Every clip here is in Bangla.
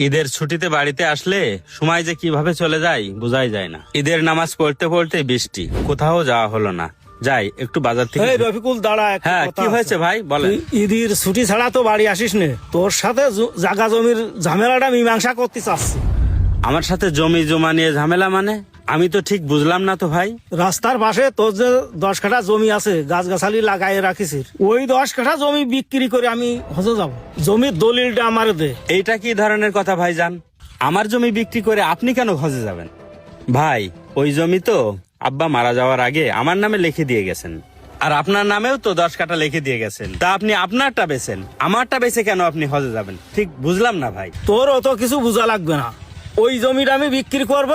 ঈদের ছুটিতে বাড়িতে আসলে সময় যে কিভাবে চলে যায় বোঝাই যায় না। ঈদের নামাজ পড়তে পড়তে বৃষ্টি, কোথাও যাওয়া হলো না। যাই একটু বাজার থেকে। এই রফিকুল দাঁড়া, একটা হ্যাঁ, কথা কি আছে। হয়েছে ভাই বলেন। তুই ঈদের ছুটি ছাড়া তো বাড়ি আসিস নে, তোর সাথে জাগা জমির ঝামেলাটা মীমাংসা করতে চাচ্ছি। আমার সাথে জমি জমা নিয়ে ঝামেলা মানে? আমি তো ঠিক বুঝলাম না তো ভাই। রাস্তার পাশে তোর যে 10 কাঠা জমি আছে, গাছগাছালি লাগাই রাখিস, ওই 10 কাঠা জমি বিক্রি করে আমি হজে যাব। জমির দলিলটা আমার দে। এইটা কি ধরনের কথা ভাইজান? আমার জমি বিক্রি করে আপনি কেন হজে যাবেন? ভাই, ওই জমি তো আব্বা মারা যাওয়ার আগে আমার নামে লিখে দিয়ে গেছেন, আর আপনার নামেও তো 10 কাঠা লিখে দিয়ে গেছেন। তা আপনি আপনারটা বেচেন, আমারটা বেচে কেন আপনি হজে যাবেন? ঠিক বুঝলাম না ভাই। তোর অত কিছু বোঝা লাগবে না। ওই জমিটা আমি বিক্রি করব,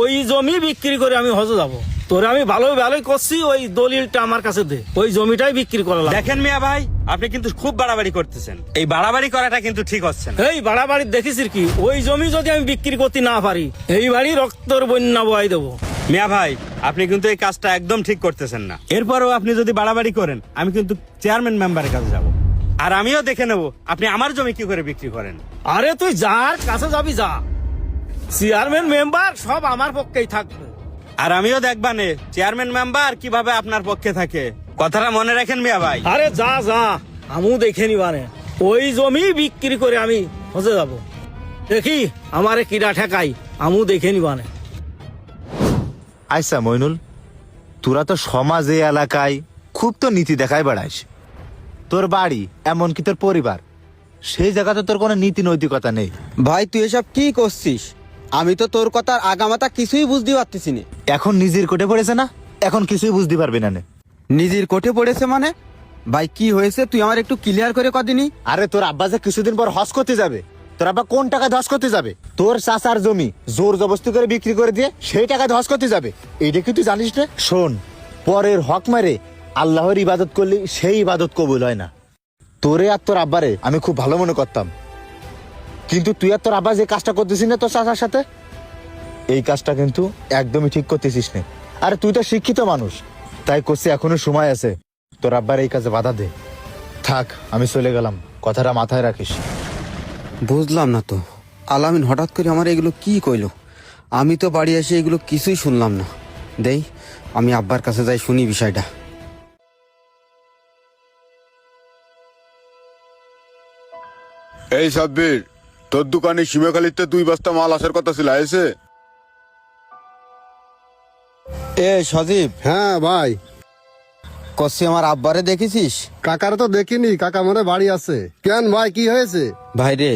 ওই জমি বিক্রি করে আমি হজে যাব। তোরে আমি ভালোই করছি, ওই দলিলটা আমার কাছে দে, ওই জমিটাই বিক্রি করা লাগবে। দেখেন মিয়া ভাই, আপনি কিন্তু খুব বাড়াবাড়ি করতেছেন। এই বাড়াবাড়ি করাটা কিন্তু ঠিক হচ্ছে না। এই বাড়াবাড়ি দেখিস কি? ওই জমি যদি আমি বিক্রি করতে না পারি, এই বাড়ি রক্তর বন্যা বয়াই দেবো। মিয়া ভাই, আপনি কিন্তু এই কাজটা একদম ঠিক করতেছেন না। এরপরও আপনি যদি বাড়াবাড়ি করেন, আমি কিন্তু চেয়ারম্যান মেম্বারের কাছে যাব, আর আমিও দেখে নেব আপনি আমার জমি কি করে বিক্রি করেন। আরে তুই যার কাছে যাবি যা, চেয়ারম্যান মেম্বার সব আমার পক্ষেই থাকবে। আর আমিও দেখবানে চেয়ারম্যান মেম্বার কিভাবে আপনার পক্ষে থাকে। কথাটা মনে রাখেন মিয়া ভাই। আরে যা আমিও দেখে নিবানে, ওই জমি বিক্রি করে আমি হজে যাব। দেখি আমারে কিরা ঠেকাই, আমিও দেখে নিবানে। আচ্ছা মইনুল, তোরা তো সমাজ এই এলাকায় খুব তো নীতি দেখায় বেড়াইস। তোর বাড়ি এমনকি তোর পরিবার, সেই জায়গাতে তোর কোনো নীতি নৈতিকতা নেই। ভাই তুই এসব কি করছিস? আমি তো তোর কথার আগামাতা কিছুই বুঝতে পারতেছি না। এখন নিজের কোটে পড়েছে না, এখন কিছুই বুঝতে পারবি না নে। নিজের কোঠে পড়েছে মানে? ভাই কি হয়েছে তুই আমার একটু ক্লিয়ার করে কদিনই। আরে তোর আব্বা যে কিছুদিন পর হজ করতে যাবে, তোর আব্বা কোন টাকায় হজ করতে যাবে? তোর চাচার জমি জোর জবরদস্তি করে বিক্রি করে দিয়ে সেই টাকায় হজ করতে যাবে, এইটা কি তুই জানিস না? শোন, পরের হক মারে আল্লাহর ইবাদত করলে সেই ইবাদত কবুল হয় না। তোরে আর তোর আব্বারে আমি খুব ভালো মনে করতাম, কিন্তু তুই আর তোর আব্বা যে কাজটা করতেছিস না তোর চাচার সাথে, এই কাজটা কিন্তু একদমই ঠিক করতেছিস না। আরে তুই তো শিক্ষিত মানুষ, তাই করছি এখনো সময় আছে, তোর আব্বার এই কাজে বাধা দে। থাক, আমি চলে গেলাম, কথাটা মাথায় রাখিস। বুঝলাম না তো, আলামিন হঠাৎ করে আমার এগুলো কি কইলো? আমি তো বাড়ি এসে এগুলো কিছুই শুনলাম না। দেই আমি আব্বার কাছে যাই, শুনি বিষয়টা। এই সাব্বির, তোর দোকানে সীমাখালিতে 2 বস্তা মাল আসার কথা ছিল, এসে? এ সজীব, হ্যাঁ ভাই। কষি আমার আব্বারে দেখেছিস? কাকার তো দেখিনি, কাকা মনে বাড়ি আছে। কেন ভাই, কি হয়েছে? ভাই রে,